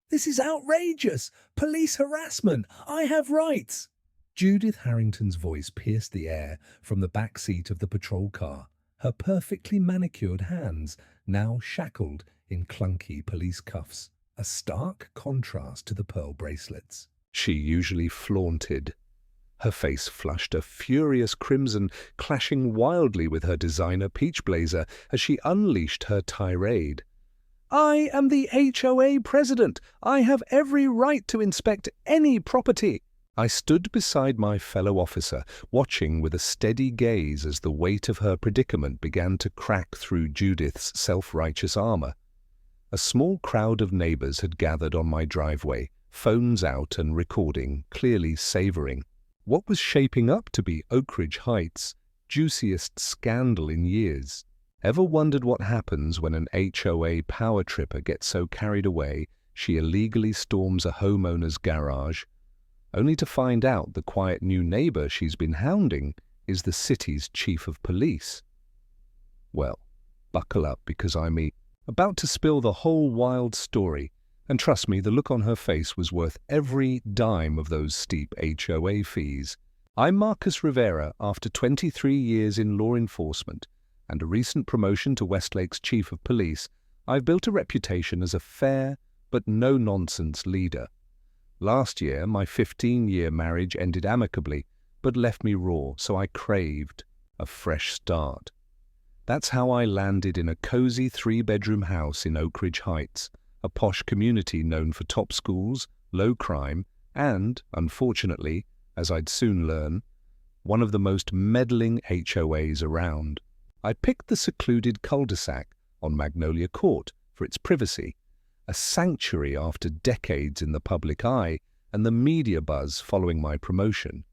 This is outrageous! Police harassment! I have rights! Judith Harrington's voice pierced the air from the back seat of the patrol car, her perfectly manicured hands now shackled in clunky police cuffs, a stark contrast to the pearl bracelets she usually flaunted. Her face flushed a furious crimson, clashing wildly with her designer peach blazer as she unleashed her tirade. "I am the HOA president. I have every right to inspect any property." I stood beside my fellow officer, watching with a steady gaze as the weight of her predicament began to crack through Judith's self-righteous armor. A small crowd of neighbors had gathered on my driveway, phones out and recording, clearly savoring what was shaping up to be Oak Ridge Heights' juiciest scandal in years. Ever wondered what happens when an HOA power tripper gets so carried away she illegally storms a homeowner's garage, only to find out the quiet new neighbor she's been hounding is the city's chief of police? Well, buckle up because I'm about to spill the whole wild story. And trust me, the look on her face was worth every dime of those steep HOA fees. I'm Marcus Rivera. After 23 years in law enforcement and a recent promotion to Westlake's chief of police, I've built a reputation as a fair but no-nonsense leader. Last year, my 15-year marriage ended amicably, but left me raw, so I craved a fresh start. That's how I landed in a cozy 3-bedroom house in Oak Ridge Heights, a posh community known for top schools, low crime, and, unfortunately, as I'd soon learn, one of the most meddling HOAs around. I picked the secluded cul-de-sac on Magnolia Court for its privacy, a sanctuary after decades in the public eye and the media buzz following my promotion.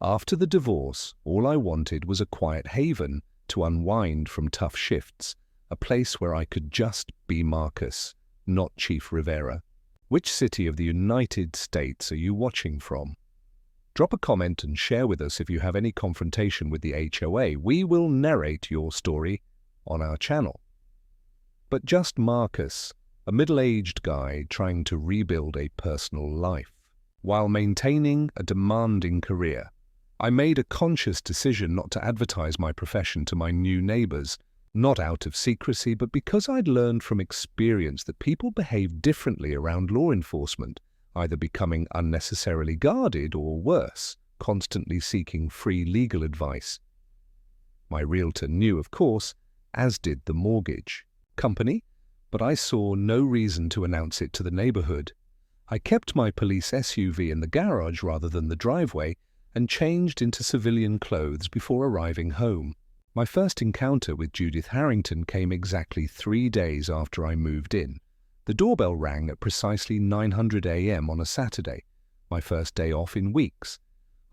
After the divorce, all I wanted was a quiet haven to unwind from tough shifts, a place where I could just be Marcus, not Chief Rivera. Which city of the United States are you watching from? Drop a comment and share with us if you have any confrontation with the HOA. We will narrate your story on our channel. But just Marcus, a middle-aged guy trying to rebuild a personal life, while maintaining a demanding career. I made a conscious decision not to advertise my profession to my new neighbors, not out of secrecy, but because I'd learned from experience that people behave differently around law enforcement, either becoming unnecessarily guarded or worse, constantly seeking free legal advice. My realtor knew, of course, as did the mortgage company, but I saw no reason to announce it to the neighborhood. I kept my police SUV in the garage rather than the driveway and changed into civilian clothes before arriving home. My first encounter with Judith Harrington came exactly 3 days after I moved in. The doorbell rang at precisely 9:00 a.m. on a Saturday, my first day off in weeks.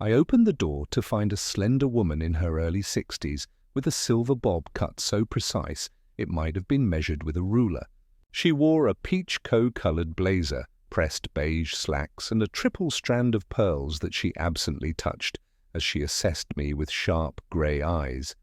I opened the door to find a slender woman in her early 60s with a silver bob cut so precise it might have been measured with a ruler. She wore a peach co-colored blazer, pressed beige slacks, and a triple strand of pearls that she absently touched as she assessed me with sharp grey eyes.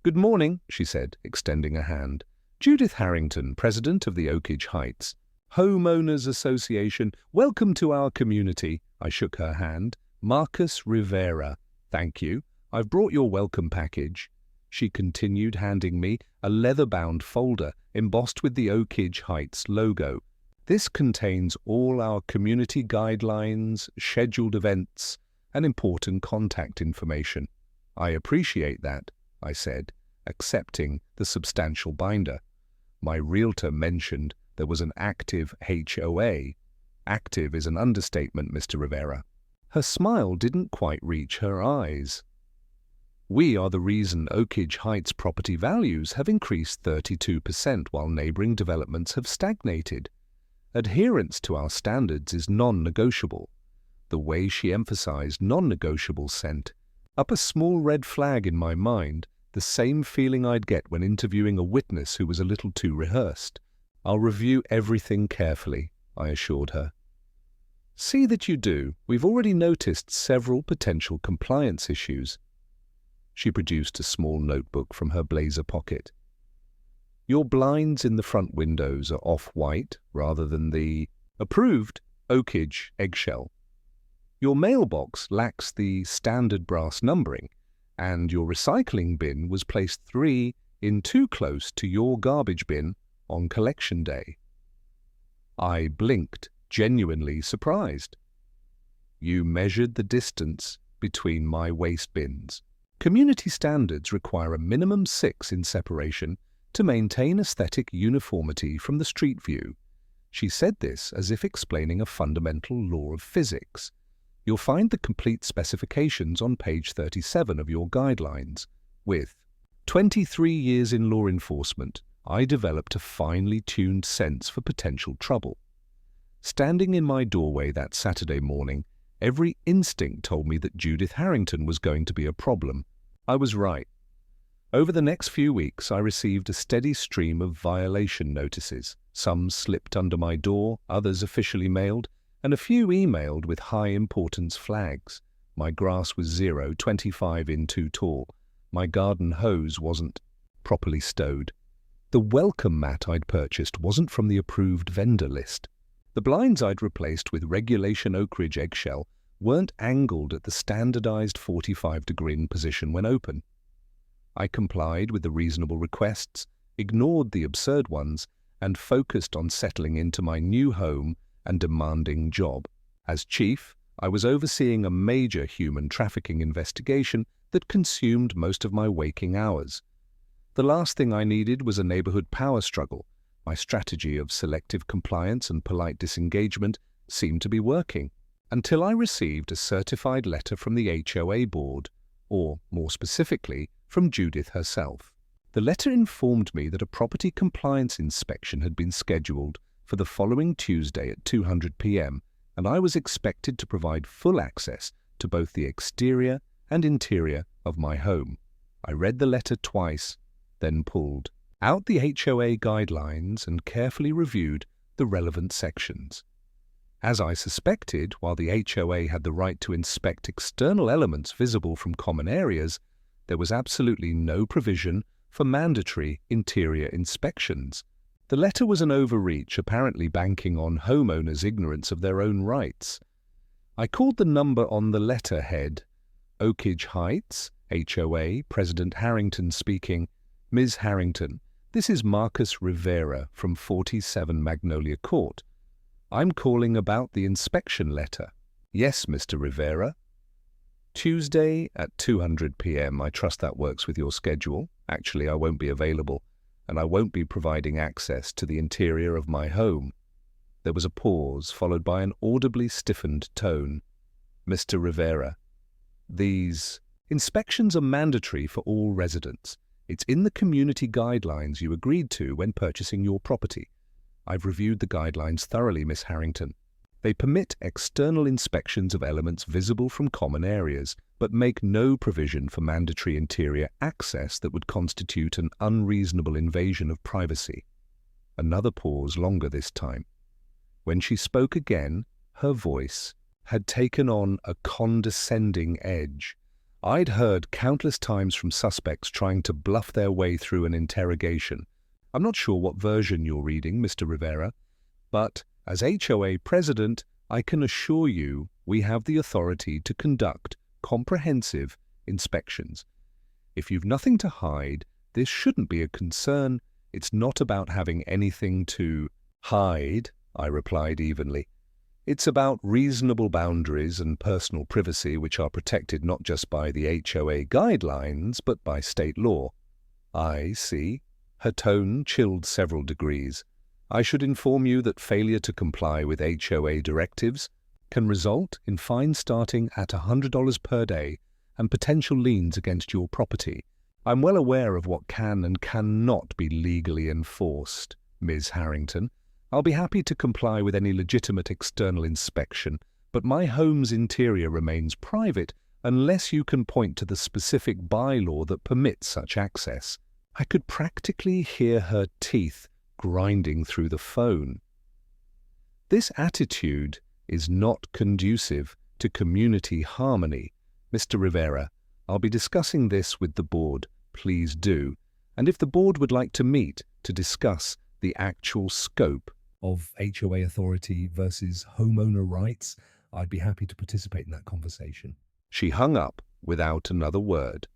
"Good morning," she said, extending a hand. "Judith Harrington, president of the Oak Ridge Heights Homeowners Association. Welcome to our community." I shook her hand. "Marcus Rivera. Thank you. I've brought your welcome package." She continued, handing me a leather-bound folder embossed with the Oak Ridge Heights logo. "This contains all our community guidelines, scheduled events, and important contact information." "I appreciate that," I said, accepting the substantial binder. My realtor mentioned there was an active HOA. Active is an understatement, Mr. Rivera. Her smile didn't quite reach her eyes. "We are the reason Oak Ridge Heights property values have increased 32% while neighboring developments have stagnated. Adherence to our standards is non-negotiable." The way she emphasized non-negotiable sent up a small red flag in my mind, the same feeling I'd get when interviewing a witness who was a little too rehearsed. "I'll review everything carefully," I assured her. "See that you do. We've already noticed several potential compliance issues." She produced a small notebook from her blazer pocket. "Your blinds in the front windows are off-white rather than the Approved, oakage, eggshell. Your mailbox lacks the standard brass numbering, and your recycling bin was placed 3 in too close to your garbage bin on collection day. I blinked, genuinely surprised. You measured the distance between my waste bins. Community standards require a minimum 6 in separation to maintain aesthetic uniformity from the street view. She said this as if explaining a fundamental law of physics. You'll find the complete specifications on page 37 of your guidelines. With 23 years in law enforcement, I developed a finely tuned sense for potential trouble. Standing in my doorway that Saturday morning, every instinct told me that Judith Harrington was going to be a problem. I was right. Over the next few weeks, I received a steady stream of violation notices. Some slipped under my door, others officially mailed, and a few emailed with high-importance flags. My grass was 25 in too tall. My garden hose wasn't properly stowed. The welcome mat I'd purchased wasn't from the approved vendor list. The blinds I'd replaced with regulation oakridge eggshell weren't angled at the standardized 45-degree position when open. I complied with the reasonable requests, ignored the absurd ones, and focused on settling into my new home and demanding job. As chief, I was overseeing a major human trafficking investigation that consumed most of my waking hours. The last thing I needed was a neighborhood power struggle. My strategy of selective compliance and polite disengagement seemed to be working, until I received a certified letter from the HOA board, or more specifically, from Judith herself. The letter informed me that a property compliance inspection had been scheduled for the following Tuesday at 2:00 p.m., and I was expected to provide full access to both the exterior and interior of my home. I read the letter twice, then pulled out the HOA guidelines and carefully reviewed the relevant sections. As I suspected, while the HOA had the right to inspect external elements visible from common areas, there was absolutely no provision for mandatory interior inspections. The letter was an overreach, apparently banking on homeowners' ignorance of their own rights. I called the number on the letterhead. Oakage Heights, HOA, President Harrington speaking. Ms. Harrington, this is Marcus Rivera from 47 Magnolia Court. I'm calling about the inspection letter. Yes, Mr. Rivera. Tuesday at 2:00 p.m. I trust that works with your schedule. Actually, I won't be available, and I won't be providing access to the interior of my home. There was a pause, followed by an audibly stiffened tone. Mr. Rivera, these inspections are mandatory for all residents. It's in the community guidelines you agreed to when purchasing your property. I've reviewed the guidelines thoroughly, Miss Harrington. They permit external inspections of elements visible from common areas, but make no provision for mandatory interior access that would constitute an unreasonable invasion of privacy. Another pause, longer this time. When she spoke again, her voice had taken on a condescending edge. I'd heard countless times from suspects trying to bluff their way through an interrogation. I'm not sure what version you're reading, Mr. Rivera, but as HOA president, I can assure you we have the authority to conduct comprehensive inspections. If you've nothing to hide, this shouldn't be a concern. It's not about having anything to hide, I replied evenly. It's about reasonable boundaries and personal privacy which are protected not just by the HOA guidelines, but by state law. I see. Her tone chilled several degrees. I should inform you that failure to comply with HOA directives can result in fines starting at $100 per day and potential liens against your property. I'm well aware of what can and cannot be legally enforced, Ms. Harrington. I'll be happy to comply with any legitimate external inspection, but my home's interior remains private unless you can point to the specific bylaw that permits such access. I could practically hear her teeth grinding through the phone. This attitude is not conducive to community harmony. Mr. Rivera, I'll be discussing this with the board. Please do. And if the board would like to meet to discuss the actual scope of HOA authority versus homeowner rights, I'd be happy to participate in that conversation. She hung up without another word.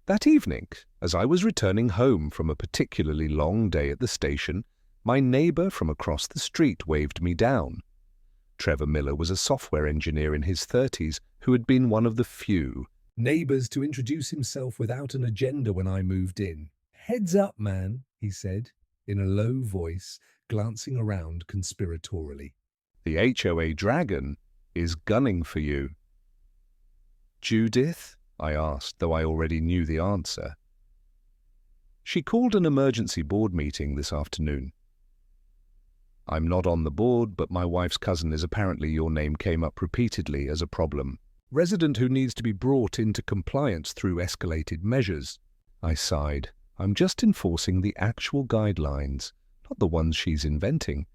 That evening, as I was returning home from a particularly long day at the station, my neighbor from across the street waved me down. Trevor Miller was a software engineer in his 30s who had been one of the few Neighbors to introduce himself without an agenda when I moved in. Heads up, man, he said, in a low voice, glancing around conspiratorially. The HOA dragon is gunning for you. Judith? I asked, though I already knew the answer. She called an emergency board meeting this afternoon. I'm not on the board, but my wife's cousin is apparently your name came up repeatedly as a problem. Resident who needs to be brought into compliance through escalated measures. I sighed. I'm just enforcing the actual guidelines, not the ones she's inventing.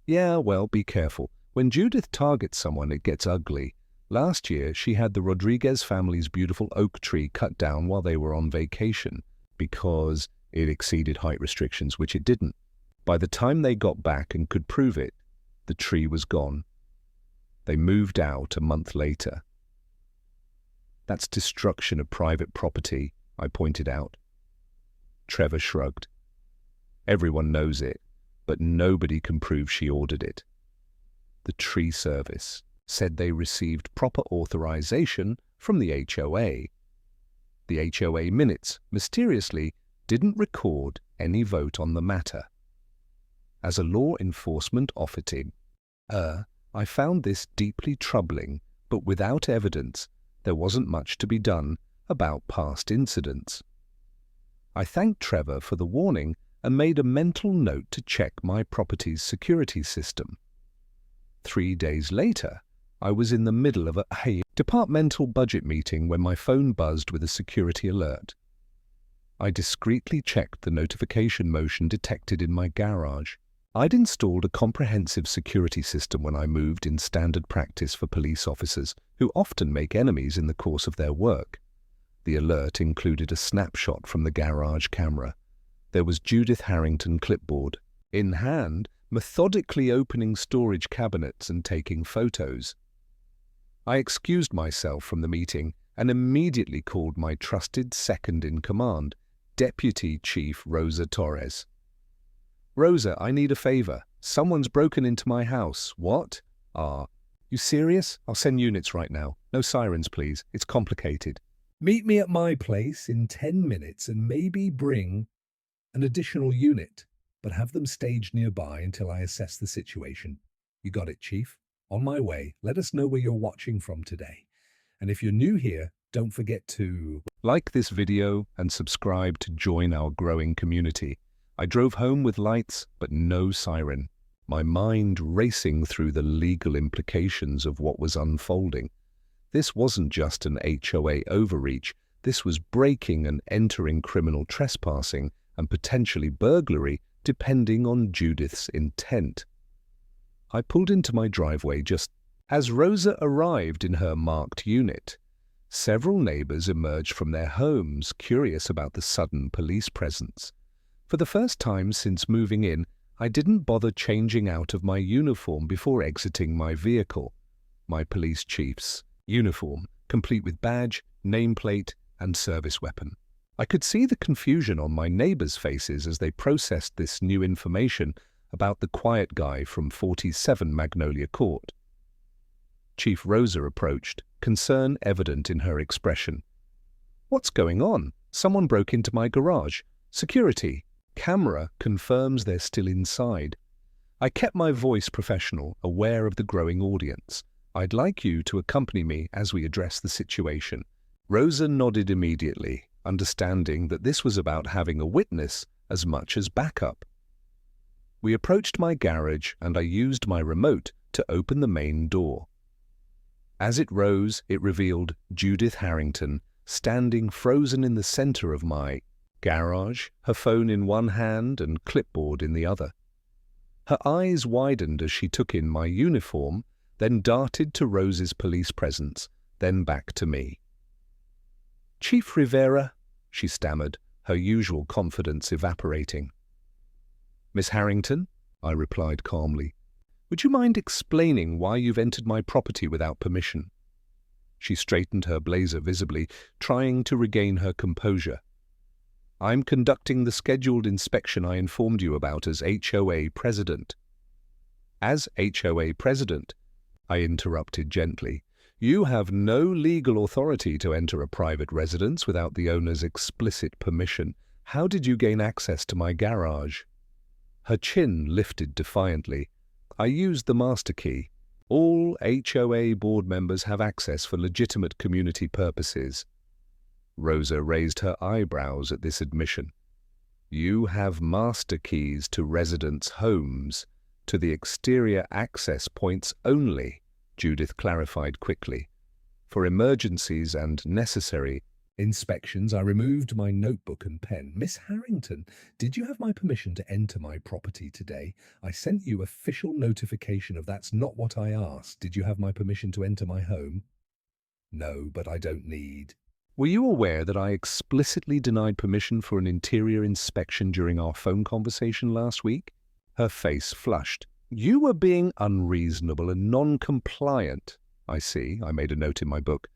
Yeah, well, be careful. When Judith targets someone, it gets ugly. Last year, she had the Rodriguez family's beautiful oak tree cut down while they were on vacation because it exceeded height restrictions, which it didn't. By the time they got back and could prove it, the tree was gone. They moved out a month later. That's destruction of private property, I pointed out. Trevor shrugged. Everyone knows it, but nobody can prove she ordered it. The tree service said they received proper authorization from the HOA. The HOA minutes, mysteriously, didn't record any vote on the matter. As a law enforcement officer, I found this deeply troubling, but without evidence, there wasn't much to be done about past incidents. I thanked Trevor for the warning and made a mental note to check my property's security system. 3 days later, I was in the middle of a departmental budget meeting when my phone buzzed with a security alert. I discreetly checked the notification motion detected in my garage. I'd installed a comprehensive security system when I moved, in standard practice for police officers who often make enemies in the course of their work. The alert included a snapshot from the garage camera. There was Judith Harrington clipboard, in hand, methodically opening storage cabinets and taking photos. I excused myself from the meeting and immediately called my trusted second-in-command, Deputy Chief Rosa Torres. Rosa, I need a favor. Someone's broken into my house. What? You serious? I'll send units right now. No sirens, please. It's complicated. Meet me at my place in 10 minutes and maybe bring an additional unit, but have them staged nearby until I assess the situation. You got it, Chief. On my way. Let us know where you're watching from today. And if you're new here, don't forget to like this video and subscribe to join our growing community. I drove home with lights, but no siren. My mind racing through the legal implications of what was unfolding. This wasn't just an HOA overreach. This was breaking and entering criminal trespassing and potentially burglary, depending on Judith's intent. I pulled into my driveway just as Rosa arrived in her marked unit. Several neighbors emerged from their homes, curious about the sudden police presence. For the first time since moving in, I didn't bother changing out of my uniform before exiting my vehicle. My police chief's uniform, complete with badge, nameplate, and service weapon. I could see the confusion on my neighbors' faces as they processed this new information about the quiet guy from 47 Magnolia Court. Chief Rosa approached, concern evident in her expression. What's going on? Someone broke into my garage. Security. Camera confirms they're still inside. I kept my voice professional, aware of the growing audience. I'd like you to accompany me as we address the situation. Rosa nodded immediately, understanding that this was about having a witness as much as backup. We approached my garage and I used my remote to open the main door. As it rose, it revealed Judith Harrington, standing frozen in the center of my garage, her phone in one hand and clipboard in the other. Her eyes widened as she took in my uniform, then darted to Rose's police presence, then back to me. Chief Rivera, she stammered, her usual confidence evaporating. Miss Harrington, I replied calmly. Would you mind explaining why you've entered my property without permission? She straightened her blazer visibly, trying to regain her composure. I'm conducting the scheduled inspection I informed you about as HOA president. As HOA president, I interrupted gently, you have no legal authority to enter a private residence without the owner's explicit permission. How did you gain access to my garage? Her chin lifted defiantly. I used the master key. All HOA board members have access for legitimate community purposes. Rosa raised her eyebrows at this admission. You have master keys to residents' homes, to the exterior access points only, Judith clarified quickly. For emergencies and necessary inspections, I removed my notebook and pen. Miss Harrington, did you have my permission to enter my property today? I sent you official notification of that's not what I asked. Did you have my permission to enter my home? No, but I don't need. Were you aware that I explicitly denied permission for an interior inspection during our phone conversation last week? Her face flushed. You were being unreasonable and non-compliant. I see, I made a note in my book.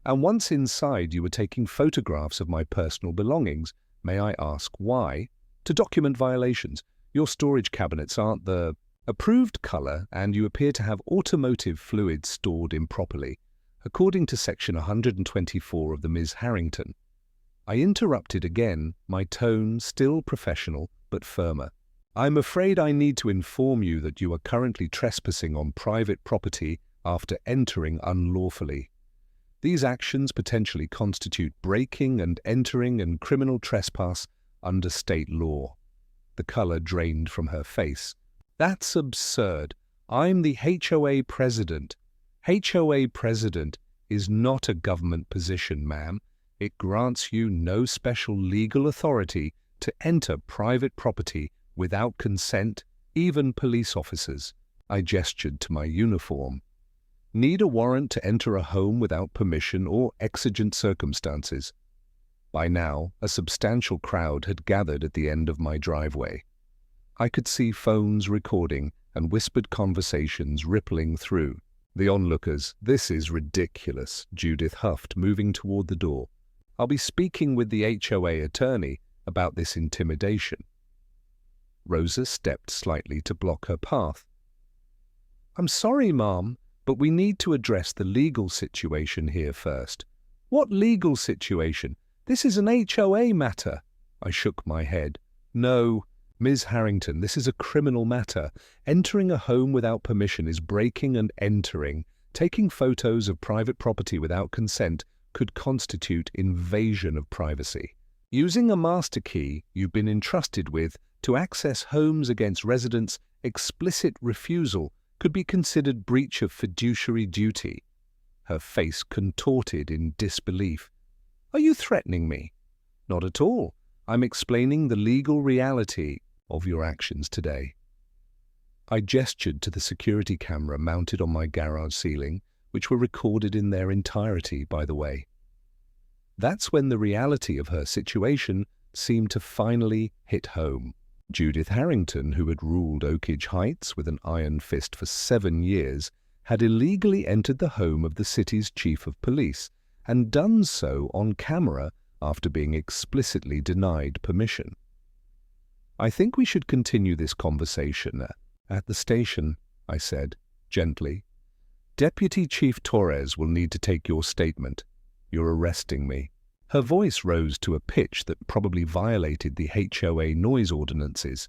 And once inside, you were taking photographs of my personal belongings. May I ask why? To document violations. Your storage cabinets aren't the approved color, and you appear to have automotive fluid stored improperly, according to Section 124 of the Ms. Harrington. I interrupted again, my tone still professional but firmer. I'm afraid I need to inform you that you are currently trespassing on private property after entering unlawfully. These actions potentially constitute breaking and entering and criminal trespass under state law. The color drained from her face. That's absurd. I'm the HOA president. HOA president is not a government position, ma'am. It grants you no special legal authority to enter private property without consent, even police officers. I gestured to my uniform. Need a warrant to enter a home without permission or exigent circumstances. By now, a substantial crowd had gathered at the end of my driveway. I could see phones recording and whispered conversations rippling through. The onlookers, this is ridiculous, Judith huffed, moving toward the door. I'll be speaking with the HOA attorney about this intimidation. Rosa stepped slightly to block her path. I'm sorry, Mom, but we need to address the legal situation here first. What legal situation? This is an HOA matter. I shook my head. No, Ms. Harrington, this is a criminal matter. Entering a home without permission is breaking and entering. Taking photos of private property without consent could constitute invasion of privacy. Using a master key you've been entrusted with to access homes against residents' explicit refusal could be considered breach of fiduciary duty. Her face contorted in disbelief. Are you threatening me? Not at all. I'm explaining the legal reality of your actions today. I gestured to the security camera mounted on my garage ceiling, which were recorded in their entirety, by the way. That's when the reality of her situation seemed to finally hit home. Judith Harrington, who had ruled Oakage Heights with an iron fist for 7 years, had illegally entered the home of the city's chief of police, and done so on camera after being explicitly denied permission. I think we should continue this conversation at the station, I said, gently. Deputy Chief Torres will need to take your statement. You're arresting me. Her voice rose to a pitch that probably violated the HOA noise ordinances.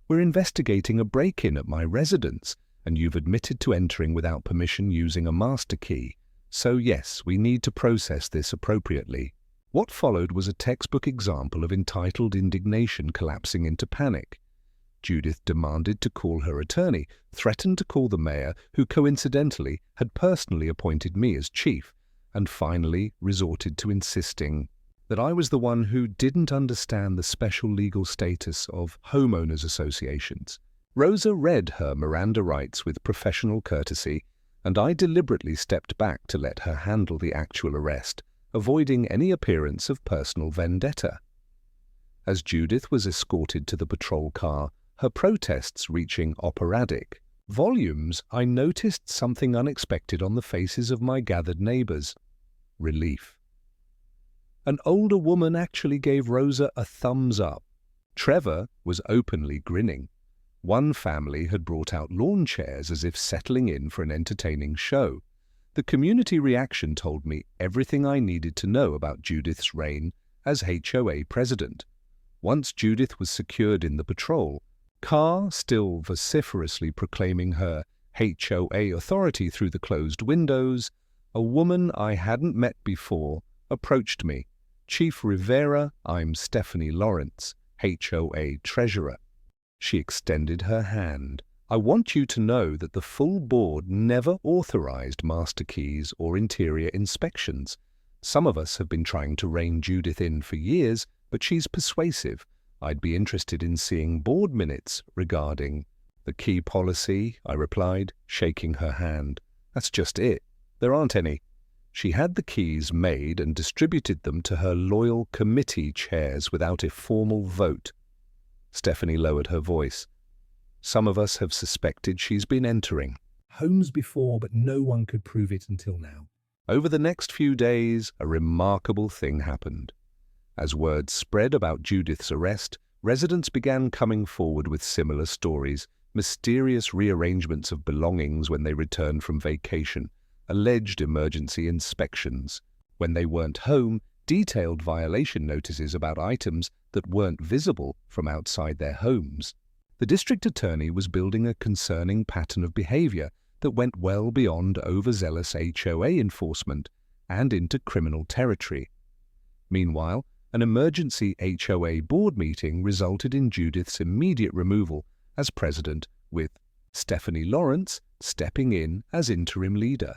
We're investigating a break-in at my residence, and you've admitted to entering without permission using a master key. So yes, we need to process this appropriately. What followed was a textbook example of entitled indignation collapsing into panic. Judith demanded to call her attorney, threatened to call the mayor, who coincidentally had personally appointed me as chief, and finally resorted to insisting that I was the one who didn't understand the special legal status of homeowners associations. Rosa read her Miranda rights with professional courtesy, and I deliberately stepped back to let her handle the actual arrest, avoiding any appearance of personal vendetta. As Judith was escorted to the patrol car, her protests reaching operatic volumes, I noticed something unexpected on the faces of my gathered neighbors. Relief. An older woman actually gave Rosa a thumbs up. Trevor was openly grinning. One family had brought out lawn chairs as if settling in for an entertaining show. The community reaction told me everything I needed to know about Judith's reign as HOA president. Once Judith was secured in the patrol, Carr, still vociferously proclaiming her HOA authority through the closed windows, a woman I hadn't met before approached me. "Chief Rivera, I'm Stephanie Lawrence, HOA treasurer." She extended her hand. "I want you to know that the full board never authorized master keys or interior inspections. Some of us have been trying to rein Judith in for years, but she's persuasive. I'd be interested in seeing board minutes regarding the key policy," I replied, shaking her hand. "That's just it. There aren't any." She had the keys made and distributed them to her loyal committee chairs without a formal vote. Stephanie lowered her voice. "Some of us have suspected she's been entering Homes before, but no one could prove it until now. Over the next few days, a remarkable thing happened. As word spread about Judith's arrest, residents began coming forward with similar stories, mysterious rearrangements of belongings when they returned from vacation, alleged emergency inspections. When they weren't home, detailed violation notices about items that weren't visible from outside their homes. The district attorney was building a concerning pattern of behavior that went well beyond overzealous HOA enforcement and into criminal territory. Meanwhile, an emergency HOA board meeting resulted in Judith's immediate removal as president, with Stephanie Lawrence stepping in as interim leader.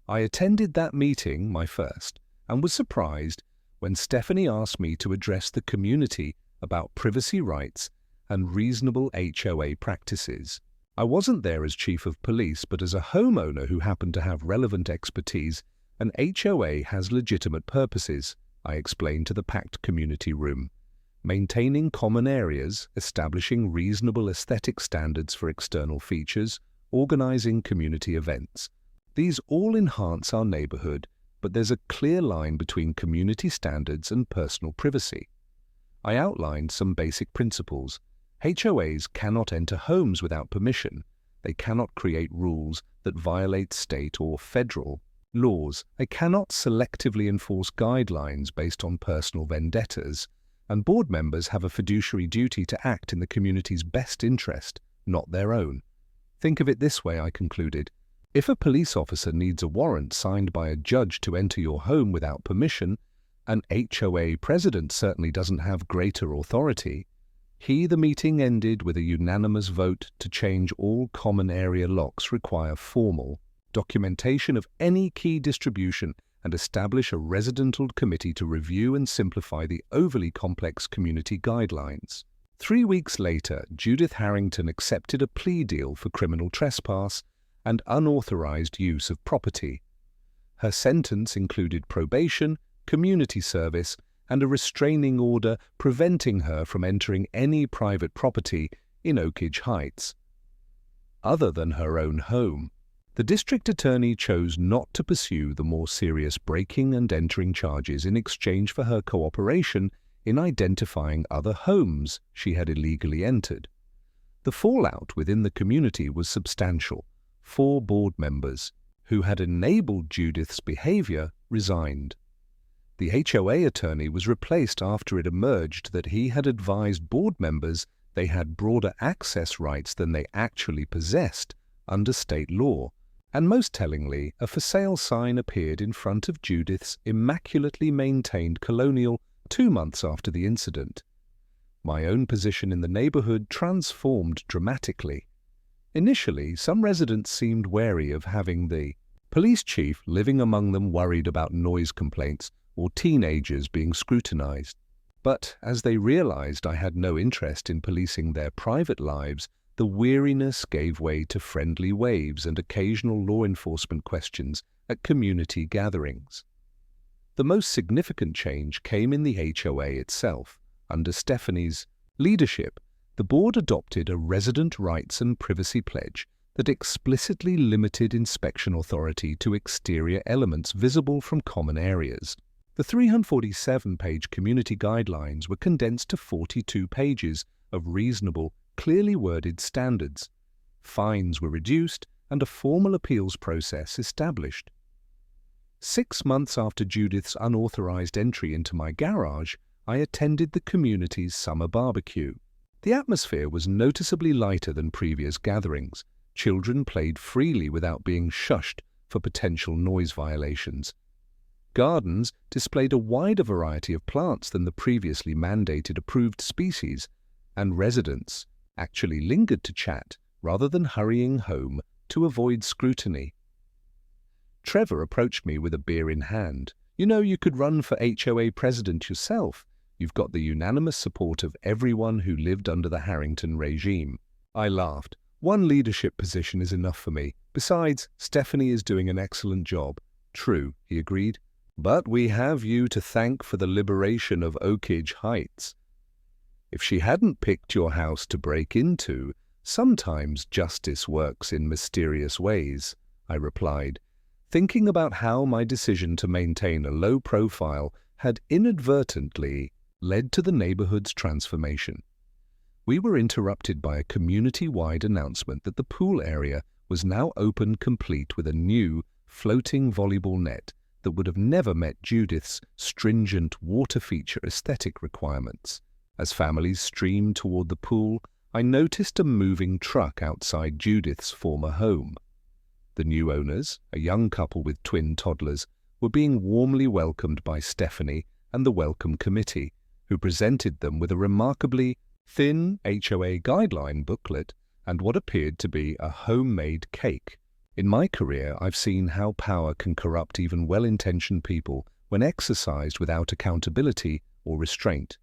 I attended that meeting, my first, and was surprised when Stephanie asked me to address the community about privacy rights and reasonable HOA practices. I wasn't there as chief of police, but as a homeowner who happened to have relevant expertise. An HOA has legitimate purposes, I explained to the packed community room. Maintaining common areas, establishing reasonable aesthetic standards for external features, organizing community events. These all enhance our neighborhood, but there's a clear line between community standards and personal privacy. I outlined some basic principles. HOAs cannot enter homes without permission. They cannot create rules that violate state or federal laws. They cannot selectively enforce guidelines based on personal vendettas. And board members have a fiduciary duty to act in the community's best interest, not their own. Think of it this way, I concluded. If a police officer needs a warrant signed by a judge to enter your home without permission, an HOA president certainly doesn't have greater authority. The meeting ended with a unanimous vote to change all common area locks, require formal documentation of any key distribution, and establish a residential committee to review and simplify the overly complex community guidelines. 3 weeks later, Judith Harrington accepted a plea deal for criminal trespass and unauthorized use of property. Her sentence included probation, community service, and a restraining order preventing her from entering any private property in Oak Ridge Heights, other than her own home. The district attorney chose not to pursue the more serious breaking and entering charges in exchange for her cooperation in identifying other homes she had illegally entered. The fallout within the community was substantial. 4 board members, who had enabled Judith's behavior, resigned. The HOA attorney was replaced after it emerged that he had advised board members they had broader access rights than they actually possessed under state law. And most tellingly, a for sale sign appeared in front of Judith's immaculately maintained colonial 2 months after the incident. My own position in the neighborhood transformed dramatically. Initially, some residents seemed wary of having the police chief living among them, worried about noise complaints or teenagers being scrutinized. But as they realized I had no interest in policing their private lives, the weariness gave way to friendly waves and occasional law enforcement questions at community gatherings. The most significant change came in the HOA itself. Under Stephanie's leadership, The board adopted a resident rights and privacy pledge that explicitly limited inspection authority to exterior elements visible from common areas. The 347-page community guidelines were condensed to 42 pages of reasonable, clearly worded standards. Fines were reduced and a formal appeals process established. 6 months after Judith's unauthorized entry into my garage, I attended the community's summer barbecue. The atmosphere was noticeably lighter than previous gatherings. Children played freely without being shushed for potential noise violations. Gardens displayed a wider variety of plants than the previously mandated approved species, and residents actually lingered to chat rather than hurrying home to avoid scrutiny. Trevor approached me with a beer in hand. "You know, you could run for HOA president yourself. You've got the unanimous support of everyone who lived under the Harrington regime." I laughed. "One leadership position is enough for me. Besides, Stephanie is doing an excellent job." "True," he agreed. "But we have you to thank for the liberation of Oak Ridge Heights. If she hadn't picked your house to break into, sometimes justice works in mysterious ways," I replied, thinking about how my decision to maintain a low profile had inadvertently led to the neighborhood's transformation. We were interrupted by a community-wide announcement that the pool area was now open, complete with a new, floating volleyball net that would have never met Judith's stringent water feature aesthetic requirements. As families streamed toward the pool, I noticed a moving truck outside Judith's former home. The new owners, a young couple with twin toddlers, were being warmly welcomed by Stephanie and the welcome committee, who presented them with a remarkably thin HOA guideline booklet and what appeared to be a homemade cake. In my career, I've seen how power can corrupt even well-intentioned people when exercised without accountability or restraint.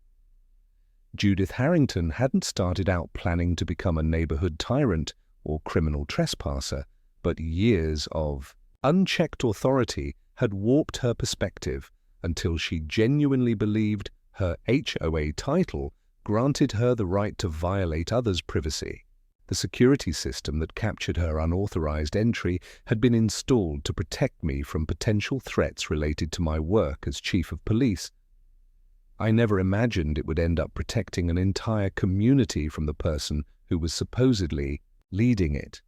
Judith Harrington hadn't started out planning to become a neighborhood tyrant or criminal trespasser, but years of unchecked authority had warped her perspective until she genuinely believed her HOA title granted her the right to violate others' privacy. The security system that captured her unauthorized entry had been installed to protect me from potential threats related to my work as chief of police. I never imagined it would end up protecting an entire community from the person who was supposedly leading it.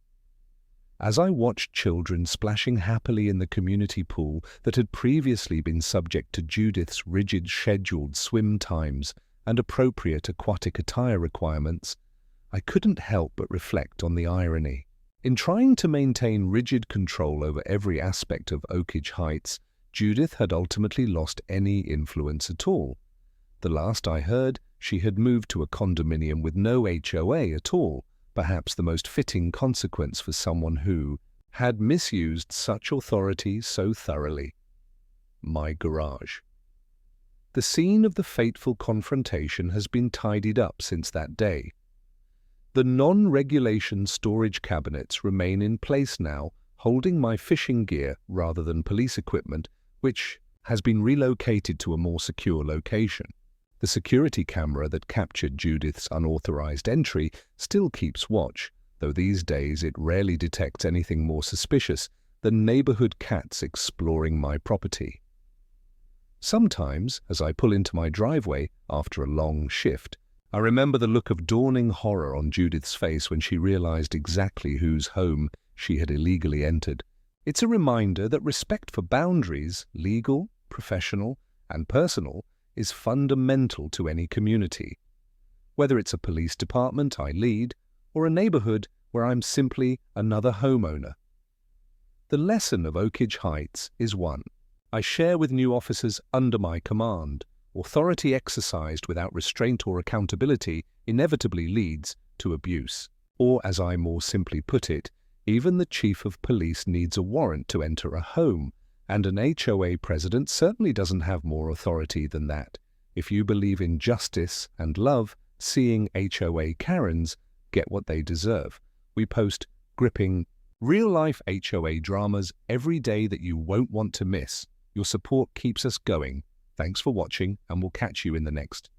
As I watched children splashing happily in the community pool that had previously been subject to Judith's rigid scheduled swim times and appropriate aquatic attire requirements, I couldn't help but reflect on the irony. In trying to maintain rigid control over every aspect of Oak Ridge Heights, Judith had ultimately lost any influence at all. The last I heard, she had moved to a condominium with no HOA at all, perhaps the most fitting consequence for someone who had misused such authority so thoroughly. My garage. The scene of the fateful confrontation has been tidied up since that day. The non-regulation storage cabinets remain in place now, holding my fishing gear rather than police equipment, which has been relocated to a more secure location. The security camera that captured Judith's unauthorized entry still keeps watch, though these days it rarely detects anything more suspicious than neighborhood cats exploring my property. Sometimes, as I pull into my driveway after a long shift, I remember the look of dawning horror on Judith's face when she realized exactly whose home she had illegally entered. It's a reminder that respect for boundaries, legal, professional, and personal, is fundamental to any community. Whether it's a police department I lead, or a neighborhood where I'm simply another homeowner. The lesson of Oak Ridge Heights is one I share with new officers under my command. Authority exercised without restraint or accountability inevitably leads to abuse. Or, as I more simply put it, even the chief of police needs a warrant to enter a home, and an HOA president certainly doesn't have more authority than that. If you believe in justice and love, seeing HOA Karens get what they deserve. We post gripping, real-life HOA dramas every day that you won't want to miss. Your support keeps us going. Thanks for watching, and we'll catch you in the next.